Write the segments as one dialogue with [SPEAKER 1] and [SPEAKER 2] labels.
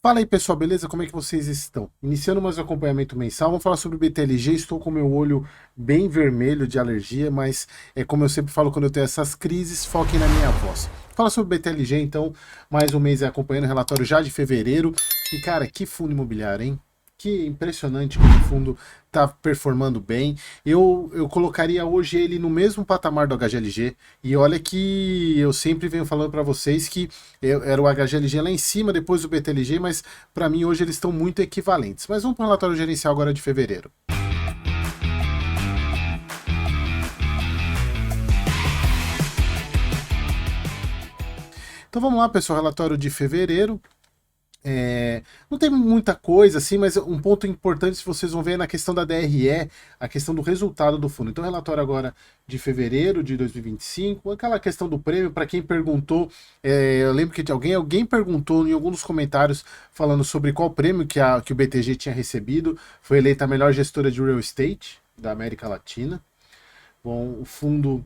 [SPEAKER 1] Fala aí pessoal, beleza? Como é que vocês estão? Iniciando mais um acompanhamento mensal, vamos falar sobre o BTLG. Estou com meu olho bem vermelho de alergia, mas é como eu sempre falo quando eu tenho essas crises, foquem na minha voz. Fala sobre o BTLG então, mais um mês acompanhando o relatório já de fevereiro. E cara, que fundo imobiliário, hein? Que impressionante como o fundo está performando bem. Eu colocaria hoje ele no mesmo patamar do HGLG. E olha que eu sempre venho falando para vocês que era o HGLG lá em cima, depois o BTLG, mas para mim hoje eles estão muito equivalentes. Mas vamos para o relatório gerencial agora de fevereiro. Então vamos lá, pessoal, relatório de fevereiro. Não tem muita coisa assim, mas um ponto importante vocês vão ver é na questão da DRE, a questão do resultado do fundo. Então, relatório agora de fevereiro de 2025, aquela questão do prêmio, para quem perguntou, eu lembro que de alguém perguntou em alguns comentários falando sobre qual prêmio que o BTG tinha recebido. Foi eleita a melhor gestora de real estate da América Latina. Bom, o fundo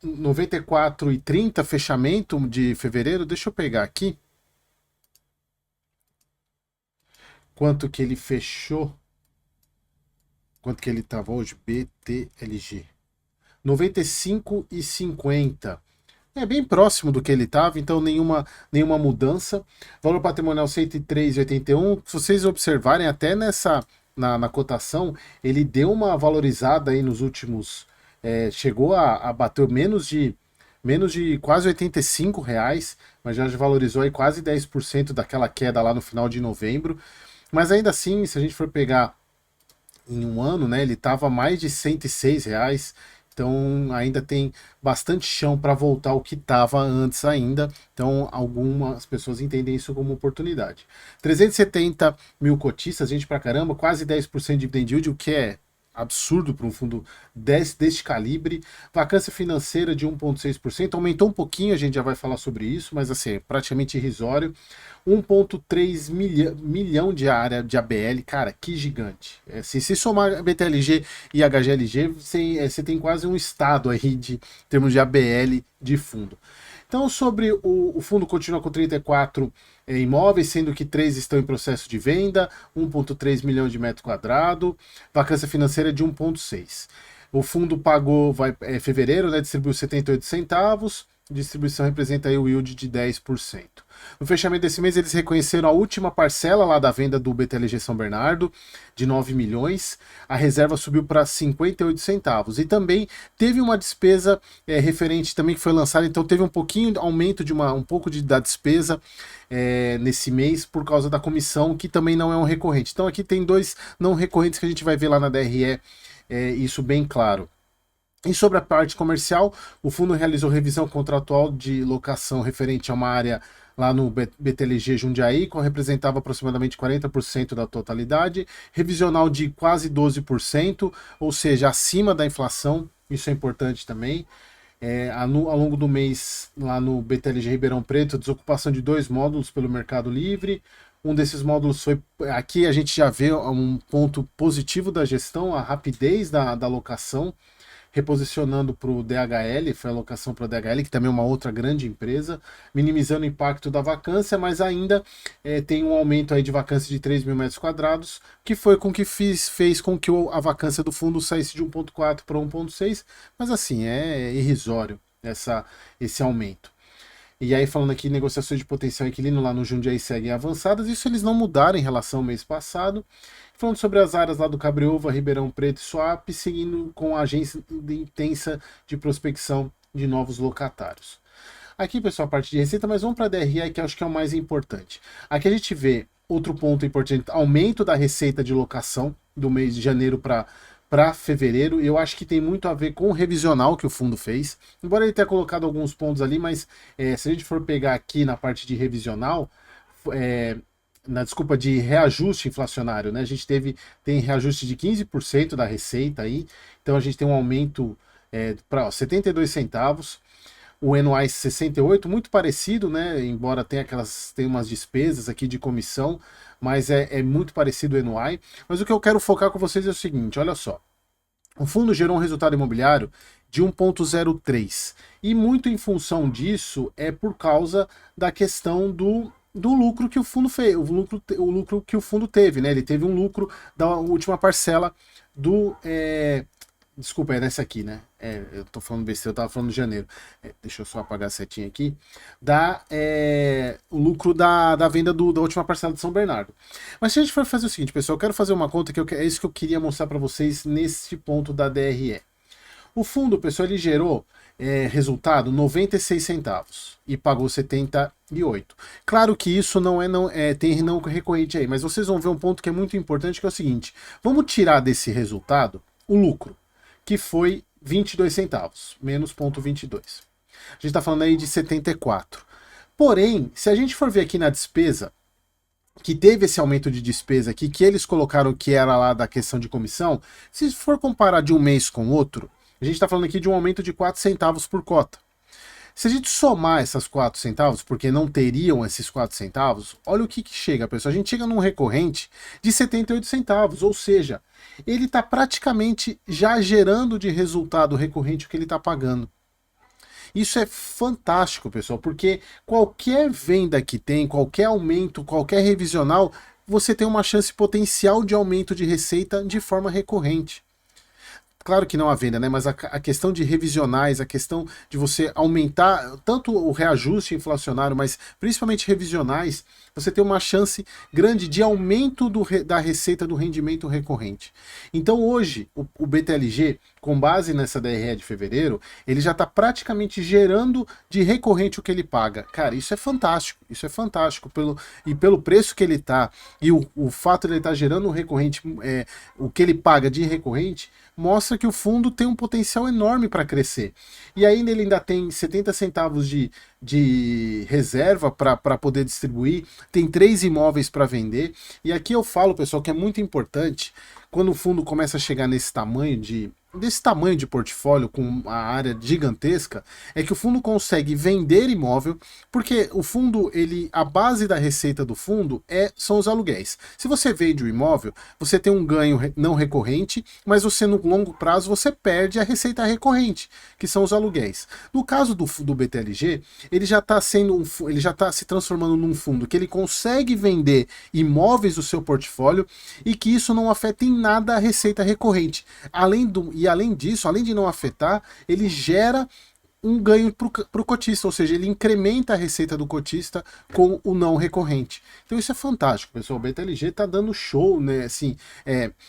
[SPEAKER 1] 94,30 fechamento de fevereiro, deixa eu pegar aqui. Quanto que ele fechou, quanto que ele estava hoje, BTLG, 95,50. É bem próximo do que ele estava, então nenhuma mudança. Valor patrimonial 103,81. Se vocês observarem, até na cotação, ele deu uma valorizada aí nos últimos. Chegou a bater menos de quase R$ 85, mas já valorizou aí quase 10% daquela queda lá no final de novembro. Mas ainda assim, se a gente for pegar em um ano, né, ele estava mais de R$ 106, então ainda tem bastante chão para voltar ao que estava antes ainda. Então algumas pessoas entendem isso como oportunidade. 370 mil cotistas, gente pra caramba, quase 10% de dividend yield, o que é absurdo para um fundo deste calibre. Vacância financeira de 1,6%, aumentou um pouquinho, a gente já vai falar sobre isso, mas assim, é praticamente irrisório. 1,3 milhão de área de ABL, cara, que gigante. Se somar BTLG e HGLG, você tem quase um estado aí de termos de ABL de fundo. Então, sobre o fundo continua com 34 imóveis, sendo que 3 estão em processo de venda, 1,3 milhão de metro quadrado, vacância financeira de 1,6. O fundo pagou, fevereiro, né, distribuiu 78 centavos, distribuição representa aí o yield de 10%. No fechamento desse mês, eles reconheceram a última parcela lá da venda do BTLG São Bernardo, de 9 milhões. A reserva subiu para 58 centavos. E também teve uma despesa referente também que foi lançada, então teve um pouquinho de aumento da despesa nesse mês por causa da comissão, que também não é um recorrente. Então aqui tem 2 não recorrentes que a gente vai ver lá na DRE, isso bem claro. E sobre a parte comercial, o fundo realizou revisão contratual de locação referente a uma área lá no BTLG Jundiaí, que representava aproximadamente 40% da totalidade, revisional de quase 12%, ou seja, acima da inflação, isso é importante também. Ao longo do mês, lá no BTLG Ribeirão Preto, desocupação de 2 módulos pelo Mercado Livre. Um desses módulos foi. Aqui a gente já vê um ponto positivo da gestão, a rapidez da locação, reposicionando para o DHL, foi a alocação para o DHL, que também é uma outra grande empresa, minimizando o impacto da vacância, mas ainda tem um aumento aí de vacância de 3 mil metros quadrados, que foi com que fez com que a vacância do fundo saísse de 1,4 para 1,6, mas assim, é irrisório esse aumento. E aí, falando aqui, negociações de potencial inquilino lá no Jundiaí seguem avançadas, isso eles não mudaram em relação ao mês passado. Falando sobre as áreas lá do Cabreúva, Ribeirão Preto e Suape, seguindo com a agência intensa de prospecção de novos locatários. Aqui, pessoal, a parte de receita, mas vamos para a DRE, que eu acho que é o mais importante. Aqui a gente vê outro ponto importante, aumento da receita de locação do mês de janeiro para fevereiro. Eu acho que tem muito a ver com o revisional que o fundo fez, embora ele tenha colocado alguns pontos ali, mas se a gente for pegar aqui na parte de revisional, de reajuste inflacionário, né? A gente tem reajuste de 15% da receita aí, então a gente tem um aumento para 72 centavos. O NOI 68, muito parecido, né? Embora tenha umas despesas aqui de comissão, mas é muito parecido o NOI. Mas o que eu quero focar com vocês é o seguinte, olha só. O fundo gerou um resultado imobiliário de 1,03. E muito em função disso é por causa da questão do lucro que o fundo fez, o lucro que o fundo teve, né? Ele teve um lucro da última parcela do. Desculpa, é nessa aqui, né? Eu tô falando besteira, eu tava falando de janeiro. Deixa eu só apagar a setinha aqui. O lucro da venda da última parcela de São Bernardo. Mas se a gente for fazer o seguinte, pessoal, eu quero fazer uma conta que é isso que eu queria mostrar para vocês nesse ponto da DRE. O fundo, pessoal, ele gerou resultado 96 centavos e pagou 78. Claro que isso tem não recorrente aí, mas vocês vão ver um ponto que é muito importante, que é o seguinte: vamos tirar desse resultado o lucro, que foi 22 centavos, menos 0,22. A gente está falando aí de 74. Porém, se a gente for ver aqui na despesa, que teve esse aumento de despesa aqui, que eles colocaram que era lá da questão de comissão, se for comparar de um mês com o outro, a gente está falando aqui de um aumento de 4 centavos por cota. Se a gente somar essas 4 centavos, porque não teriam esses 4 centavos, olha o que chega, pessoal. A gente chega num recorrente de 78 centavos, ou seja, ele está praticamente já gerando de resultado recorrente o que ele está pagando. Isso é fantástico, pessoal, porque qualquer venda que tem, qualquer aumento, qualquer revisional, você tem uma chance potencial de aumento de receita de forma recorrente. Claro que não a venda, né? Mas a questão de revisionais, a questão de você aumentar tanto o reajuste inflacionário, mas principalmente revisionais, você tem uma chance grande de aumento da receita do rendimento recorrente. Então hoje, o BTLG, com base nessa DRE de fevereiro, ele já está praticamente gerando de recorrente o que ele paga. Cara, isso é fantástico. Pelo preço que ele está e o fato de ele estar gerando um recorrente, o que ele paga de recorrente, mostra que o fundo tem um potencial enorme para crescer. E ainda ele ainda tem 70 centavos de reserva para poder distribuir, tem 3 imóveis para vender. E aqui eu falo, pessoal, que é muito importante, quando o fundo começa a chegar desse tamanho de portfólio com a área gigantesca, é que o fundo consegue vender imóvel, porque o fundo, a base da receita do fundo são os aluguéis. Se você vende o imóvel, você tem um ganho não recorrente, mas você no longo prazo você perde a receita recorrente, que são os aluguéis. No caso do BTLG, ele já está se transformando num fundo que ele consegue vender imóveis do seu portfólio e que isso não afeta em nada a receita recorrente. Além disso, além de não afetar, ele gera um ganho para o cotista, ou seja, ele incrementa a receita do cotista com o não recorrente. Então isso é fantástico, pessoal. O BTLG está dando show, né? Assim,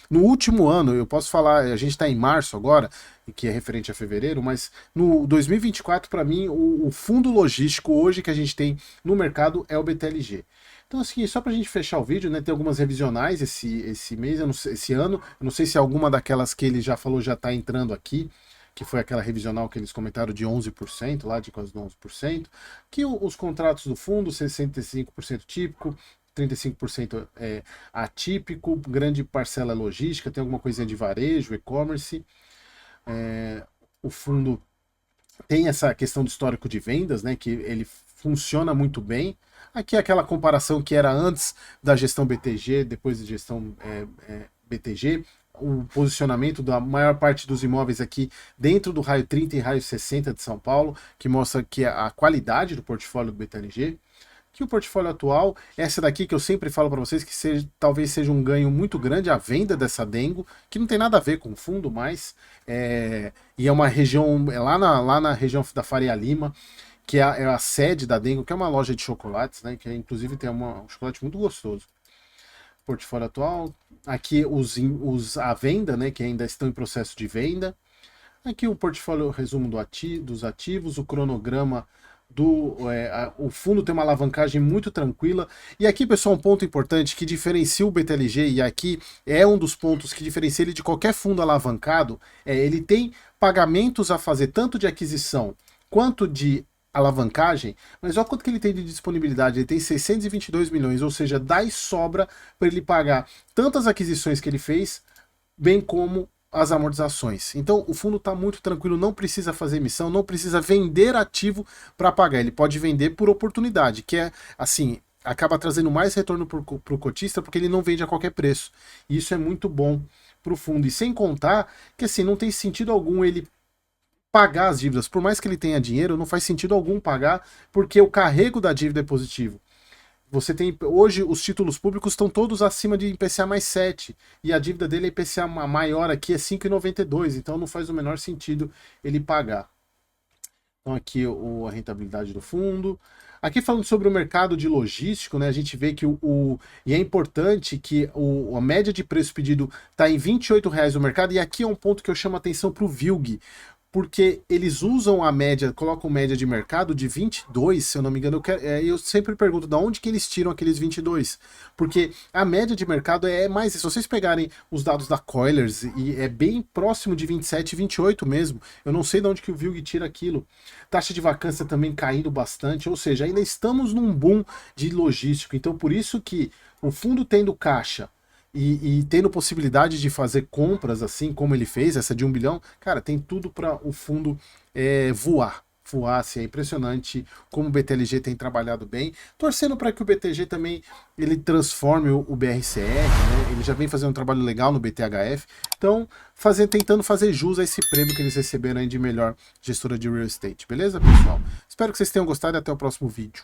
[SPEAKER 1] no último ano, eu posso falar, a gente está em março agora, que é referente a fevereiro, mas no 2024, para mim, o fundo logístico hoje que a gente tem no mercado é o BTLG. Então, assim, só pra gente fechar o vídeo, né? Tem algumas revisionais esse mês, esse ano. Eu não sei se alguma daquelas que ele já falou já tá entrando aqui, que foi aquela revisional que eles comentaram de 11%, lá de quase 11%. Que os contratos do fundo, 65% típico, 35% atípico, grande parcela logística, tem alguma coisinha de varejo, e-commerce. O fundo tem essa questão do histórico de vendas, né? Que ele funciona muito bem. Aqui é aquela comparação que era antes da gestão BTG, depois da gestão BTG, o posicionamento da maior parte dos imóveis aqui dentro do raio 30 e raio 60 de São Paulo, que mostra que a qualidade do portfólio do BTG. Que o portfólio atual, essa daqui que eu sempre falo para vocês, que talvez seja um ganho muito grande a venda dessa Dengo, que não tem nada a ver com o fundo, mas e é uma região, lá na região da Faria Lima, que é a sede da Dengo, que é uma loja de chocolates, né? Que inclusive tem um chocolate muito gostoso. Portfólio atual. Aqui a venda, né? Que ainda estão em processo de venda. Aqui o portfólio resumo dos ativos, o cronograma o fundo tem uma alavancagem muito tranquila. E aqui, pessoal, um ponto importante que diferencia o BTLG, e aqui é um dos pontos que diferencia ele de qualquer fundo alavancado, ele tem pagamentos a fazer tanto de aquisição quanto de alavancagem, mas olha quanto que ele tem de disponibilidade. Ele tem 622 milhões, ou seja, dá e sobra para ele pagar tantas aquisições que ele fez, bem como as amortizações. Então o fundo está muito tranquilo, não precisa fazer emissão, não precisa vender ativo para pagar. Ele pode vender por oportunidade, que é assim, acaba trazendo mais retorno para o cotista, porque ele não vende a qualquer preço. E isso é muito bom para o fundo. E sem contar que assim, não tem sentido algum ele pagar as dívidas, por mais que ele tenha dinheiro, não faz sentido algum pagar, porque o carrego da dívida é positivo. você tem hoje os títulos públicos estão todos acima de IPCA mais 7 e a dívida dele é IPCA maior aqui é 5,92, então não faz o menor sentido ele pagar. Então aqui a rentabilidade do fundo. Aqui falando sobre o mercado de logístico, né, a gente vê que e é importante que a média de preço pedido está em R$28 no mercado, e aqui é um ponto que eu chamo a atenção para o VILG, porque eles usam a média, colocam média de mercado de 22, se eu não me engano, eu sempre pergunto de onde que eles tiram aqueles 22, porque a média de mercado é mais, se vocês pegarem os dados da Coilers, e é bem próximo de 27 e 28 mesmo, eu não sei de onde que o VILG tira aquilo. Taxa de vacância também caindo bastante, ou seja, ainda estamos num boom de logístico, então por isso que o fundo tendo caixa, e tendo possibilidade de fazer compras assim como ele fez, essa de 1 bilhão, cara, tem tudo para o fundo voar. Voar, assim, é impressionante como o BTLG tem trabalhado bem, torcendo para que o BTG também ele transforme o BRCR, né? Ele já vem fazendo um trabalho legal no BTHF, então tentando fazer jus a esse prêmio que eles receberam aí de melhor gestora de real estate, beleza, pessoal? Espero que vocês tenham gostado e até o próximo vídeo.